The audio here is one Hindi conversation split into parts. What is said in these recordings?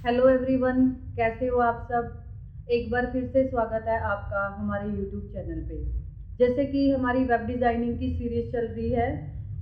हेलो एवरीवन, कैसे हो आप सब। एक बार फिर से स्वागत है आपका हमारे यूट्यूब चैनल पे। जैसे कि हमारी वेब डिज़ाइनिंग की सीरीज चल रही है,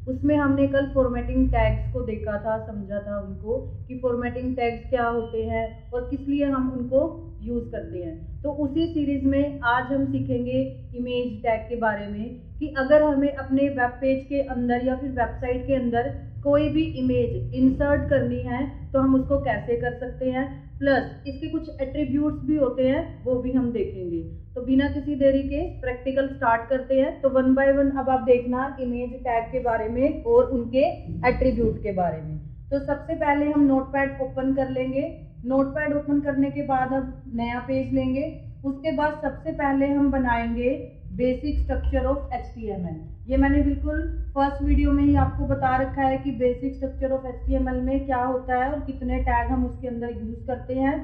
उसमें हमने कल फॉर्मेटिंग टैग्स को देखा था, समझा था उनको कि फॉर्मेटिंग टैग्स क्या होते हैं और किस लिए हम उनको यूज़ करते हैं। तो उसी सीरीज में आज हम सीखेंगे इमेज टैग के बारे में कि अगर हमें अपने वेब पेज के अंदर या फिर वेबसाइट के अंदर कोई भी इमेज इंसर्ट करनी है तो हम उसको कैसे कर सकते हैं, प्लस इसके कुछ एट्रीब्यूट्स भी होते हैं, वो भी हम देखेंगे। तो बिना किसी देरी के प्रैक्टिकल स्टार्ट करते हैं। तो वन बाय वन अब आप देखना इमेज टैग के बारे में और उनके एट्रीब्यूट के बारे में। तो सबसे पहले हम नोटपैड ओपन कर लेंगे। नोटपैड ओपन करने के बाद अब नया पेज लेंगे। उसके बाद सबसे पहले हम बनाएंगे बेसिक स्ट्रक्चर ऑफ HTML। ये मैंने बिल्कुल फर्स्ट वीडियो में ही आपको बता रखा है कि बेसिक स्ट्रक्चर ऑफ HTML में क्या होता है और कितने टैग हम उसके अंदर यूज करते हैं।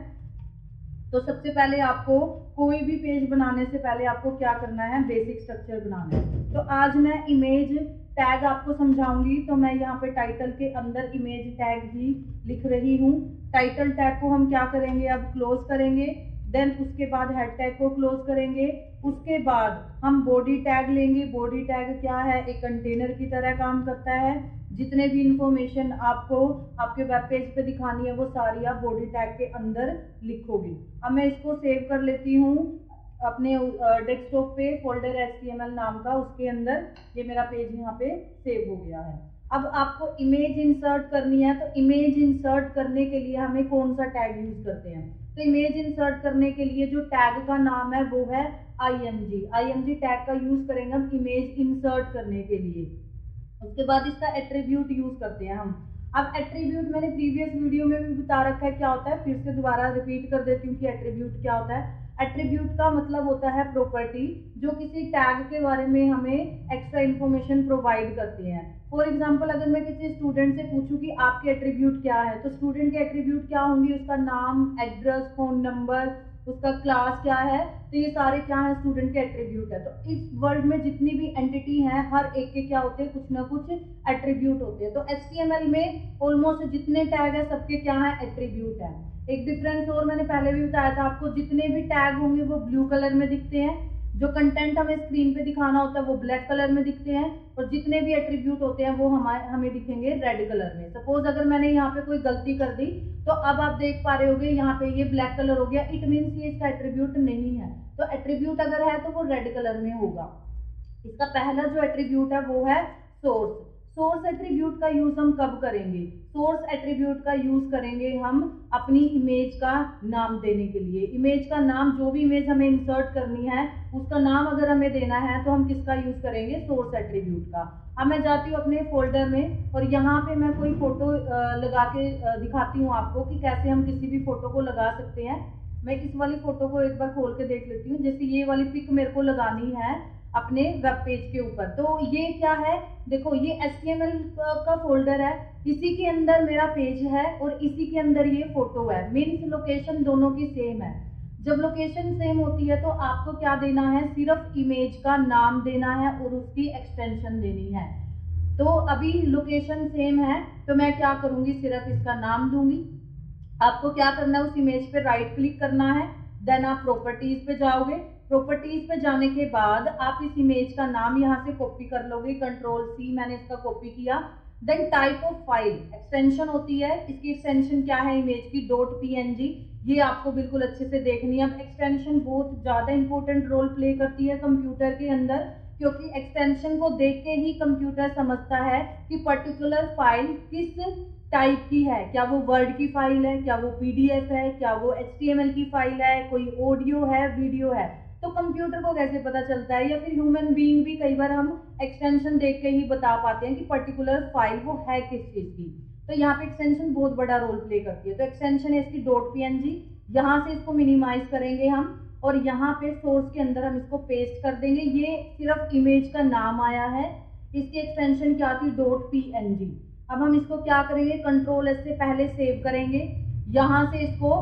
तो सबसे पहले आपको कोई भी पेज बनाने से पहले आपको क्या करना है, बेसिक स्ट्रक्चर बनाना है। तो आज मैं इमेज टैग आपको समझाऊंगी। तो मैं यहाँ पे टाइटल के अंदर इमेज टैग ही लिख रही हूँ। टाइटल टैग को हम क्या करेंगे, अब क्लोज करेंगे। देन उसके बाद हेड टैग को क्लोज करेंगे। उसके बाद हम बॉडी टैग लेंगे। बॉडी टैग क्या है, एक कंटेनर की तरह काम करता है। जितने भी इंफॉर्मेशन आपको आपके वेब पेज पे दिखानी है वो सारी आप बॉडी टैग के अंदर लिखोगे। अब मैं इसको सेव कर लेती हूँ अपने डेस्कटॉप पे, फोल्डर HTML नाम का, उसके अंदर ये मेरा पेज यहाँ पे सेव हो गया है। अब आपको इमेज इंसर्ट करनी है। तो इमेज इंसर्ट करने के लिए हमें कौन सा टैग यूज करते हैं। तो इमेज इंसर्ट करने के लिए जो टैग का नाम है वो है IMG टैग का यूज करेंगे हम इमेज इंसर्ट करने के लिए। उसके बाद इसका एट्रीब्यूट यूज करते हैं हम। अब एट्रीब्यूट मैंने प्रीवियस वीडियो में भी बता रखा है क्या होता है, फिर से दोबारा रिपीट कर देती हूँ कि एट्रीब्यूट क्या होता है। एट्रीब्यूट का मतलब होता है प्रॉपर्टी जो किसी टैग के बारे में हमें एक्स्ट्रा इन्फॉर्मेशन प्रोवाइड करती हैं। फॉर एग्जाम्पल अगर मैं किसी स्टूडेंट से पूछूं कि आपके एट्रीब्यूट क्या है, तो स्टूडेंट के एट्रीब्यूट क्या होंगे, उसका नाम, एड्रेस, फोन नंबर, उसका क्लास क्या है। तो ये सारे क्या है, स्टूडेंट के एट्रीब्यूट है। तो इस वर्ल्ड में जितनी भी एंटिटी हैं हर एक के क्या होते हैं, कुछ ना कुछ एट्रीब्यूट होते हैं। तो HTML में ऑलमोस्ट जितने टैग है सबके क्या है, एट्रीब्यूट है। एक डिफरेंस और मैंने पहले भी बताया था आपको, जितने भी टैग होंगे वो ब्लू कलर में दिखते हैं, जो कंटेंट हमें स्क्रीन पे दिखाना होता है वो ब्लैक कलर में दिखते हैं, और जितने भी एट्रीब्यूट होते हैं वो हमें दिखेंगे रेड कलर में। सपोज अगर मैंने यहाँ पे कोई गलती कर दी तो अब आप देख पा रहे होगे यहाँ पे ये ब्लैक कलर हो गया, इट मीन्स ये इसका एट्रीब्यूट नहीं है। तो एट्रीब्यूट अगर है तो वो रेड कलर में होगा। इसका पहला जो एट्रीब्यूट है वो है सोर्स। सोर्स एट्रीब्यूट का यूज हम कब करेंगे, सोर्स एट्रीब्यूट का यूज करेंगे हम अपनी इमेज का नाम देने के लिए। इमेज का नाम, जो भी इमेज हमें इंसर्ट करनी है उसका नाम अगर हमें देना है तो हम किसका यूज करेंगे, सोर्स एट्रीब्यूट का। अब मैं जाती हूँ अपने फोल्डर में और यहाँ पे मैं कोई फोटो लगा के दिखाती हूँ आपको कि कैसे हम किसी भी फोटो को लगा सकते हैं। मैं इस वाली फोटो को एक बार खोल के देख लेती हूँ। जैसे ये वाली पिक मेरे को लगानी है अपने वेब पेज के ऊपर। तो ये क्या है, देखो ये HTML का फोल्डर है, इसी के अंदर मेरा पेज है और इसी के अंदर ये फोटो है। मीन्स लोकेशन दोनों की सेम है। जब लोकेशन सेम होती है तो आपको क्या देना है, सिर्फ इमेज का नाम देना है और उसकी एक्सटेंशन देनी है। तो अभी लोकेशन सेम है तो मैं क्या करूंगी, सिर्फ इसका नाम दूंगी। आपको क्या करना है, उस इमेज पे राइट क्लिक करना है। देन आप प्रॉपर्टीज पे जाओगे। प्रॉपर्टीज पे जाने के बाद आप इस इमेज का नाम यहाँ से कॉपी कर लोगे, Ctrl+C, मैंने इसका कॉपी किया। Then type of file, extension होती है, इसकी एक्सटेंशन क्या है इमेज की, .png। ये आपको बिल्कुल अच्छे से देखनी है। अब एक्सटेंशन बहुत ज्यादा इंपॉर्टेंट रोल प्ले करती है कंप्यूटर के अंदर, क्योंकि एक्सटेंशन को देख के ही कंप्यूटर समझता है कि पर्टिकुलर फाइल किस टाइप की है, क्या वो वर्ड की फाइल है, क्या वो PDF है, क्या वो HTML की फाइल है, कोई ऑडियो है, वीडियो है। तो कंप्यूटर को कैसे पता चलता है, या फिर ह्यूमन बीइंग भी कई बार हम एक्सटेंशन देख के ही बता पाते हैं कि पर्टिकुलर फाइल वो है किस चीज की। तो यहाँ पे एक्सटेंशन बहुत बड़ा रोल प्ले करती है। तो एक्सटेंशन है इसकी .png। यहाँ से इसको मिनिमाइज करेंगे हम और यहाँ पे सोर्स के अंदर हम इसको पेस्ट कर देंगे। ये सिर्फ इमेज का नाम आया है, इसकी एक्सटेंशन क्या थी, .png। अब हम इसको क्या करेंगे, Ctrl+S से पहले सेव करेंगे, यहाँ से इसको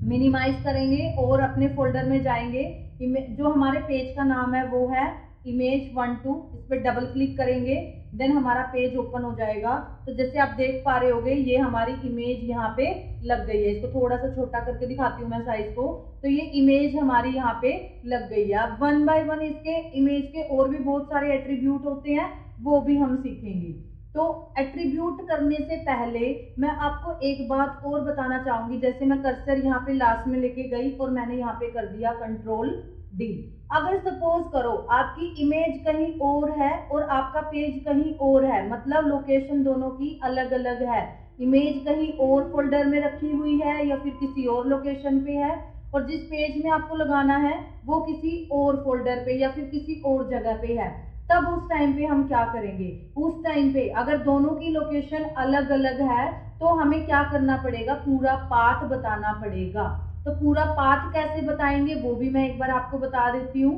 मिनिमाइज करेंगे और अपने फोल्डर में जाएंगे। जो हमारे पेज का नाम है वो है image12, इस पर डबल क्लिक करेंगे। देन हमारा पेज ओपन हो जाएगा। तो जैसे आप देख पा रहे होगे ये हमारी इमेज यहाँ पे लग गई है। इसको थोड़ा सा छोटा करके दिखाती हूँ मैं साइज को। तो ये इमेज हमारी यहाँ पे लग गई है। अब वन बाय वन इसके इमेज के और भी बहुत सारे एट्रीब्यूट होते हैं, वो भी हम सीखेंगे। तो एट्रीब्यूट करने से पहले मैं आपको एक बात और बताना चाहूंगी। जैसे मैं कर्सर यहाँ पे लास्ट में लेके गई और मैंने यहाँ पे कर दिया कंट्रोल डी। अगर सपोज करो आपकी इमेज कहीं और है और आपका पेज कहीं और है, मतलब लोकेशन दोनों की अलग अलग है, इमेज कहीं और फोल्डर में रखी हुई है या फिर किसी और लोकेशन पे है, और जिस पेज में आपको लगाना है वो किसी और फोल्डर पे या फिर किसी और जगह पे है, तब उस टाइम पे हम क्या करेंगे? उस टाइम पे अगर दोनों की लोकेशन अलग अलग है तो हमें क्या करना पड़ेगा? पूरा पाथ बताना पड़ेगा। तो पूरा पाथ कैसे बताएंगे वो भी मैं एक बार आपको बता देती हूँ।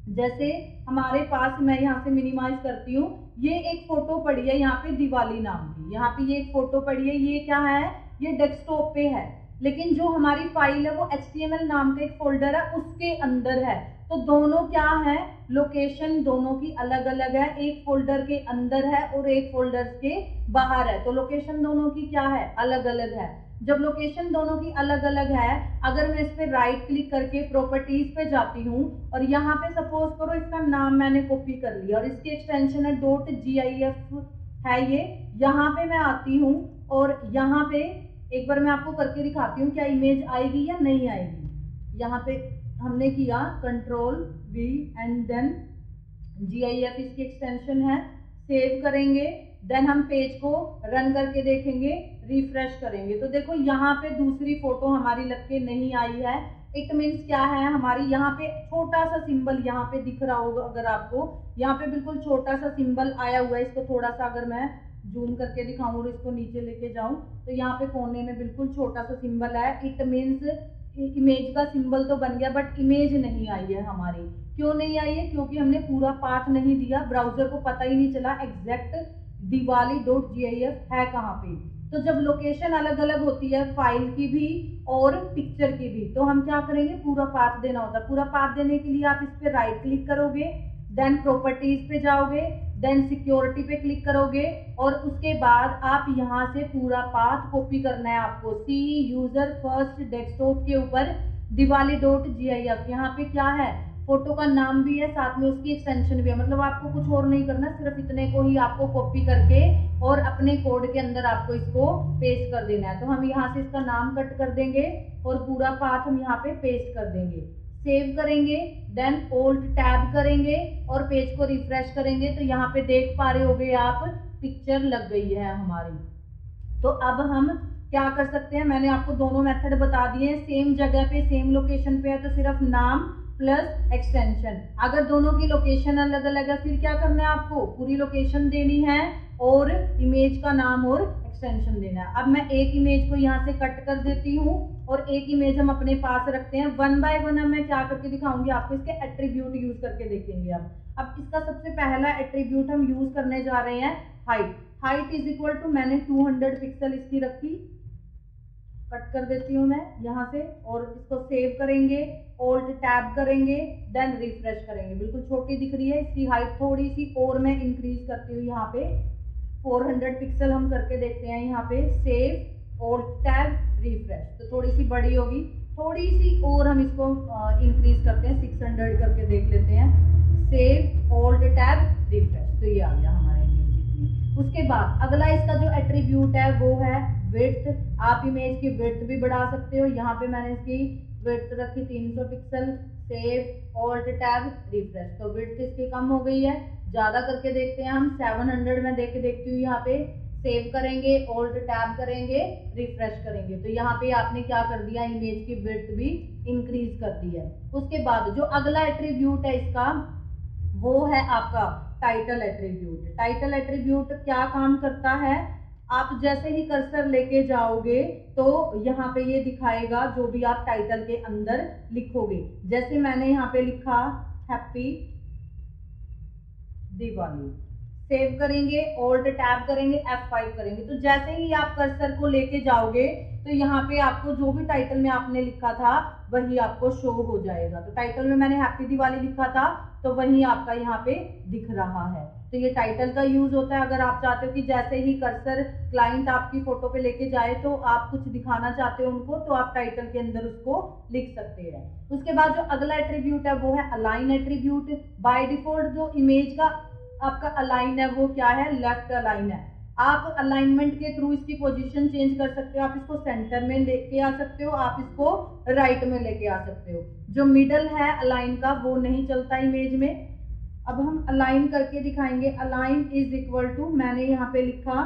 जैसे हमारे पास, मैं यहाँ से मिनिमाइज करती हूँ, ये एक फोटो पड़ी है यहाँ पे दिवाली नाम की, यहाँ पे ये एक फोटो पड़ी है, ये क्या है? ये डेस्कटॉप पे है, लेकिन जो हमारी फाइल है वो HTML नाम का एक फोल्डर है, उसके अंदर है। तो दोनों क्या है? लोकेशन दोनों की अलग अलग है, एक फोल्डर के अंदर है और एक फोल्डर के बाहर है। तो लोकेशन दोनों की क्या है? अलग अलग है। जब लोकेशन दोनों की अलग अलग है, अगर मैं इस पे राइट क्लिक करके प्रॉपर्टीज पे जाती हूँ और यहाँ पे सपोज करो इसका नाम मैंने कॉपी कर लिया और इसकी एक्सटेंशन है .gif है ये, यहाँ पे मैं आती हूँ और यहाँ पे एक बार मैं आपको करके दिखाती हूँ क्या इमेज आएगी या नहीं आएगी। यहाँ पे हमने किया control V and then GIF इसकी एक्सटेंशन है, सेव करेंगे, देन हम पेज को रन करके देखेंगे, रिफ्रेश करेंगे। तो देखो यहाँ पे दूसरी फोटो हमारी लग के नहीं आई है। इट मीन्स क्या है? हमारी यहाँ पे छोटा सा सिंबल यहाँ पे दिख रहा होगा, अगर आपको यहाँ पे बिल्कुल छोटा सा सिंबल आया हुआ है। इसको थोड़ा सा अगर मैं जूम करके दिखाऊं और इसको नीचे लेके जाऊं तो यहाँ पे कोने में बिल्कुल छोटा सा सिंबल है। इट मीन्स इमेज का सिंबल तो बन गया बट इमेज नहीं आई है हमारी। क्यों नहीं आई है? क्योंकि हमने पूरा पाथ नहीं दिया, ब्राउजर को पता ही नहीं चला एग्जैक्ट diwali.gif है कहाँ पे। तो जब लोकेशन अलग अलग होती है फाइल की भी और पिक्चर की भी, तो हम क्या करेंगे? पूरा पाथ देना होता है। पूरा पाथ देने के लिए आप इस पे राइट क्लिक करोगे, देन प्रॉपर्टीज पे जाओगे, देन सिक्योरिटी पे क्लिक करोगे और उसके बाद आप यहाँ से पूरा पाथ कॉपी करना है आपको। सी यूजर फर्स्ट डेस्कटॉप के ऊपर diwali.gif, यहाँ पे क्या है? फोटो का नाम भी है, साथ में उसकी एक्सटेंशन भी है। मतलब आपको कुछ और नहीं करना, सिर्फ इतने को ही आपको कॉपी करके और अपने कोड के अंदर आपको इसको पेस्ट कर देना है। तो हम यहाँ से इसका नाम कट कर देंगे और पूरा पाथ हम यहाँ पे पेस्ट कर देंगे, सेव करेंगे, देन Alt टैब करेंगे और पेज को रिफ्रेश करेंगे। तो यहाँ पे देख पा रहे होगे आप, पिक्चर लग गई है हमारी। तो अब हम क्या कर सकते हैं? मैंने आपको दोनों मेथड बता दिए हैं। सेम जगह पे सेम लोकेशन पे है तो सिर्फ नाम प्लस एक्सटेंशन। अगर दोनों की लोकेशन अलग अलग है फिर क्या करना है? आपको पूरी लोकेशन देनी है और इमेज का नाम और एक्सटेंशन देना है। अब मैं एक इमेज को यहाँ से कट कर देती हूँ और एक इमेज हम अपने पास रखते हैं। वन बाय वन अब मैं क्या करके दिखाऊंगी आपको, इसके एट्रीब्यूट यूज करके देखेंगे। अब इसका सबसे पहला एट्रीब्यूट हम यूज करने जा रहे हैं height. Height is equal to, मैंने 200 पिक्सल इसकी रखी, कट कर देती हूँ मैं यहाँ से और इसको सेव करेंगे, Alt टैब करेंगे, देन रिफ्रेश करेंगे। बिल्कुल छोटी दिख रही है, इसकी हाइट थोड़ी सी और मैं इंक्रीज करती हूँ। यहाँ पे 400 पिक्सल हम करके देखते हैं। यहाँ पे सेव, Alt टैब, रिफ्रेश, तो थोड़ी सी बड़ी होगी। थोड़ी सी और हम इसको इंक्रीज करते हैं, 600 करके देख लेते हैं। सेव, Alt टैब, रिफ्रेश, तो ये आ गया हमारे इमेज। उसके बाद अगला इसका जो एट्रीब्यूट है वो है विड्थ। आप इमेज की विड्थ भी बढ़ा सकते हो। यहाँ पे मैंने इसकी विड्थ रखी 300 pixel, save, Alt tab, refresh, तो विड्थ इसकी कम हो गई है। ज्यादा करके देखते हैं हम, 700 में देख के देखती हूँ। यहाँ पे सेव करेंगे, Alt टैब करेंगे, रिफ्रेश करेंगे, तो यहाँ पे आपने क्या कर दिया? इमेज की विड्थ भी इंक्रीज कर दी है। उसके बाद जो अगला एट्रीब्यूट है इसका वो है आपका टाइटल एट्रीब्यूट। टाइटल एट्रीब्यूट क्या काम करता है? आप जैसे ही कर्सर लेके जाओगे तो यहाँ पे ये दिखाएगा जो भी आप टाइटल के अंदर लिखोगे। जैसे मैंने यहाँ पे लिखा हैप्पी दिवाली, सेव करेंगे, ऑल्ट टैब करेंगे, F5 करेंगे। तो जैसे ही आप कर्सर को लेके जाओगे तो यहाँ पे आपको जो भी टाइटल में आपने लिखा था वही आपको शो हो जाएगा। तो टाइटल में मैंने हैप्पी दिवाली लिखा था तो वही आपका यहाँ पे दिख रहा है। तो ये टाइटल का यूज होता है। अगर आप चाहते हो कि जैसे ही कर्सर क्लाइंट आपकी फोटो पे लेके जाए तो आप कुछ दिखाना चाहते हो उनको, तो आप टाइटल के अंदर उसको लिख सकते हैं। उसके बाद जो अगला एट्रीब्यूट है वो है अलाइन एट्रीब्यूट। बाय डिफॉल्ट जो इमेज का आपका अलाइन है वो क्या है, लेफ्ट अलाइन है। आप अलाइनमेंट के थ्रू इसकी पोजीशन चेंज कर सकते हो। आप इसको सेंटर में लेके आ सकते हो, आप इसको राइट में लेके आ सकते हो। जो मिडल है अलाइन का वो नहीं चलता इमेज में। अब हम अलाइन करके दिखाएंगे। अलाइन इज इक्वल टू, मैंने यहाँ पे लिखा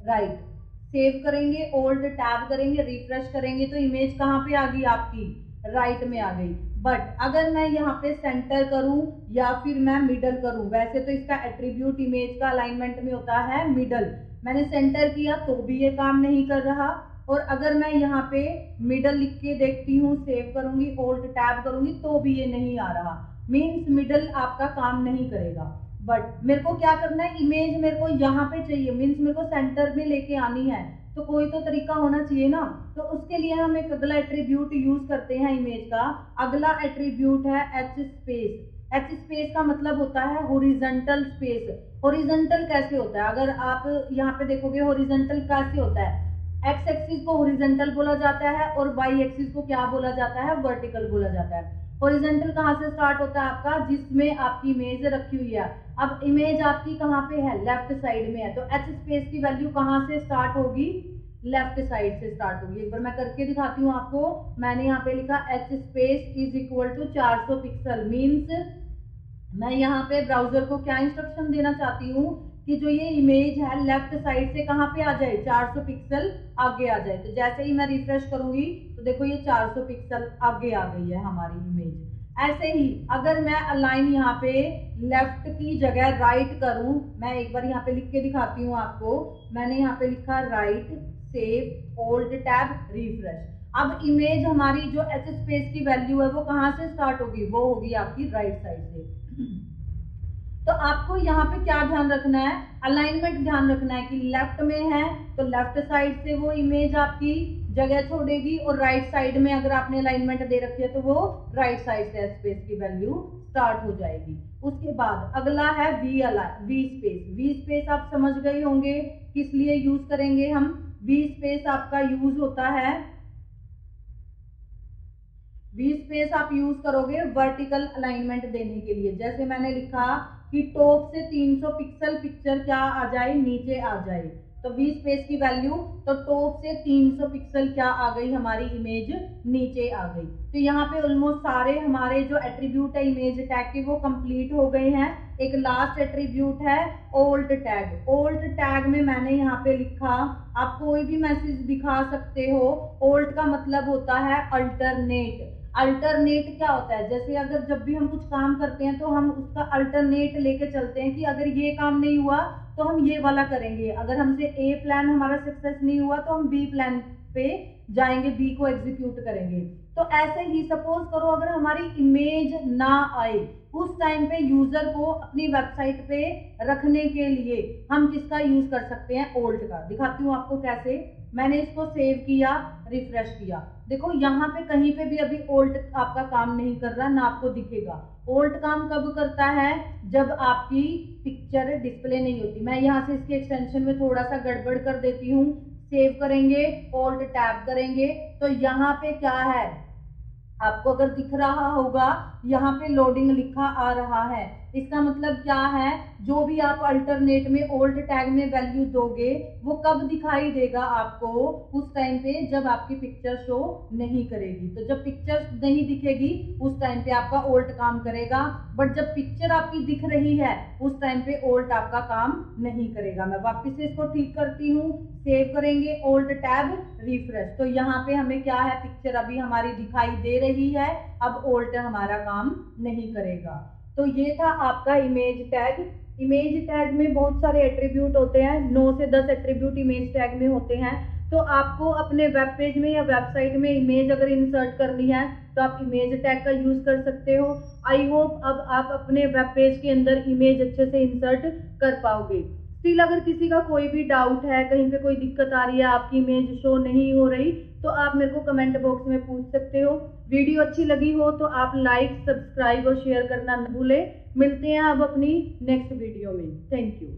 राइट। सेव करेंगे, ऑल्ट टैब करेंगे, रिफ्रेश करेंगे तो इमेज कहाँ पे आ गई आपकी, राइट में आ गई। बट अगर मैं यहाँ पे सेंटर करूं या फिर मैं मिडल करूं, वैसे तो इसका एट्रीब्यूट इमेज का अलाइनमेंट में होता है मिडल, मैंने सेंटर किया तो भी ये काम नहीं कर रहा। और अगर मैं यहाँ पे मिडल लिख के देखती हूँ, सेव करूंगी, ऑल्ट टैब करूंगी तो भी ये नहीं आ रहा। मीन्स मिडल आपका काम नहीं करेगा। बट मेरे को क्या करना है, इमेज मेरे को यहाँ पे चाहिए, मीन्स मेरे को सेंटर में लेके आनी है, तो कोई तो तरीका होना चाहिए ना। तो उसके लिए हम एक अगला एट्रीब्यूट यूज करते हैं इमेज का। अगला एट्रीब्यूट है एच स्पेस। एच स्पेस का मतलब होता है हॉरिजॉन्टल स्पेस। हॉरिजॉन्टल कैसे होता है, अगर आप यहाँ पे देखोगे हॉरिजॉन्टल कैसे होता है, एक्स एक्सिस को हॉरिजॉन्टल बोला जाता है और वाई एक्सिस को क्या बोला जाता है, वर्टिकल बोला जाता है। हॉरिजॉन्टल कहाँ से स्टार्ट होता है आपका, जिसमें आपकी इमेज रखी हुई है। अब इमेज आपकी कहाँ पे है, लेफ्ट साइड में है, तो एच स्पेस की वैल्यू कहाँ से स्टार्ट होगी, लेफ्ट साइड से स्टार्ट होगी। एक बार मैं करके दिखाती हूँ आपको। मैंने यहाँ पे लिखा h space is equal to 400 pixel. Means मैं यहाँ पे ब्राउजर को क्या इंस्ट्रक्शन देना चाहती हूँ कि जो ये इमेज है लेफ्ट साइड से कहाँ पे आ जाए, 400 पिक्सल आगे आ जाए। तो जैसे ही मैं रिफ्रेश करूंगी तो देखो ये 400 पिक्सल आगे आ गई है हमारी इमेज। ऐसे ही अगर मैं अलाइन यहाँ पे लेफ्ट की जगह राइट करूं, मैं एक बार यहाँ पे लिख के दिखाती हूँ आपको। मैंने यहाँ पे लिखा right, save, alt tab, refresh. अब इमेज हमारी जो एच स्पेस की वैल्यू है वो कहाँ से स्टार्ट होगी, वो होगी आपकी राइट साइड से। तो आपको यहाँ पे क्या ध्यान रखना है, अलाइनमेंट ध्यान रखना है कि लेफ्ट में है तो लेफ्ट साइड से वो इमेज आपकी जगह छोड़ेगी, और राइट साइड में अगर आपने अलाइनमेंट दे रखी है तो वो राइट साइड से स्पेस की वैल्यू स्टार्ट हो जाएगी। उसके बाद अगला है वी स्पेस। वी स्पेस आप समझ गए होंगे किस लिए यूज करेंगे हम। वी स्पेस आपका यूज होता है, वी स्पेस आप यूज करोगे वर्टिकल अलाइनमेंट देने के लिए। जैसे मैंने लिखा कि टॉप से 300 पिक्सल पिक्चर क्या आ जाए, नीचे आ जाए, तो वी स्पेस की वैल्यू, तो टॉप से 300 पिक्सल क्या आ गई, हमारी इमेज नीचे आ गई। तो यहाँ पे ऑलमोस्ट सारे हमारे जो एट्रीब्यूट है इमेज टैग के वो कंप्लीट हो गए हैं। एक लास्ट एट्रीब्यूट है ऑल्ट टैग। ऑल्ट टैग में मैंने यहाँ पे लिखा, आप कोई भी मैसेज दिखा सकते हो। ऑल्ट का मतलब होता है अल्टरनेट। अल्टरनेट क्या होता है, जैसे अगर जब भी हम कुछ काम करते हैं तो हम उसका अल्टरनेट लेके चलते हैं कि अगर ये काम नहीं हुआ तो हम ये वाला करेंगे, अगर हमसे ए प्लान हमारा सक्सेस नहीं हुआ तो हम बी प्लान पे जाएंगे, बी को एग्जीक्यूट करेंगे। तो ऐसे ही सपोज करो अगर हमारी इमेज ना आए, उस टाइम पे यूजर को अपनी वेबसाइट पे रखने के लिए हम किसका यूज कर सकते हैं, ओल्ट का। दिखाती हूँ आपको कैसे। मैंने इसको सेव किया, रिफ्रेश किया, देखो यहाँ पे कहीं पे भी अभी ओल्ट आपका काम नहीं कर रहा, ना आपको दिखेगा। ओल्ट काम कब करता है, जब आपकी पिक्चर डिस्प्ले नहीं होती। मैं यहाँ से इसके एक्सटेंशन में थोड़ा सा गड़बड़ कर देती हूँ। सेव करेंगे, ऑल्ट टैब करेंगे, तो यहाँ पे क्या है, आपको अगर दिख रहा होगा यहाँ पे लोडिंग लिखा आ रहा है। इसका मतलब क्या है, जो भी आप अल्टरनेट में ओल्ड टैग में वैल्यू दोगे वो कब दिखाई देगा आपको, उस टाइम पे जब आपकी पिक्चर शो नहीं करेगी। तो जब पिक्चर नहीं दिखेगी उस टाइम पे आपका ओल्ट काम करेगा, बट जब पिक्चर आपकी दिख रही है उस टाइम पे ओल्ट आपका काम नहीं करेगा। मैं वापस से इसको ठीक करती हूँ, सेव करेंगे, ओल्ट टैब, रिफ्रेश। तो यहाँ पे हमें क्या है, पिक्चर अभी हमारी दिखाई दे रही है, अब ओल्ट हमारा काम नहीं करेगा। तो ये था आपका इमेज टैग। इमेज टैग में बहुत सारे एट्रीब्यूट होते हैं, 9 से 10 एट्रीब्यूट इमेज टैग में होते हैं। तो आपको अपने वेब पेज में या वेबसाइट में इमेज अगर इंसर्ट करनी है तो आप इमेज टैग का यूज कर सकते हो। आई होप अब आप अपने वेब पेज के अंदर इमेज अच्छे से इंसर्ट कर पाओगे। स्टिल अगर किसी का कोई भी डाउट है, कहीं पे कोई दिक्कत आ रही है, आपकी इमेज शो नहीं हो रही, तो आप मेरे को कमेंट बॉक्स में पूछ सकते हो। वीडियो अच्छी लगी हो तो आप लाइक, सब्सक्राइब और शेयर करना न भूलें। मिलते हैं अब अपनी नेक्स्ट वीडियो में। Thank you.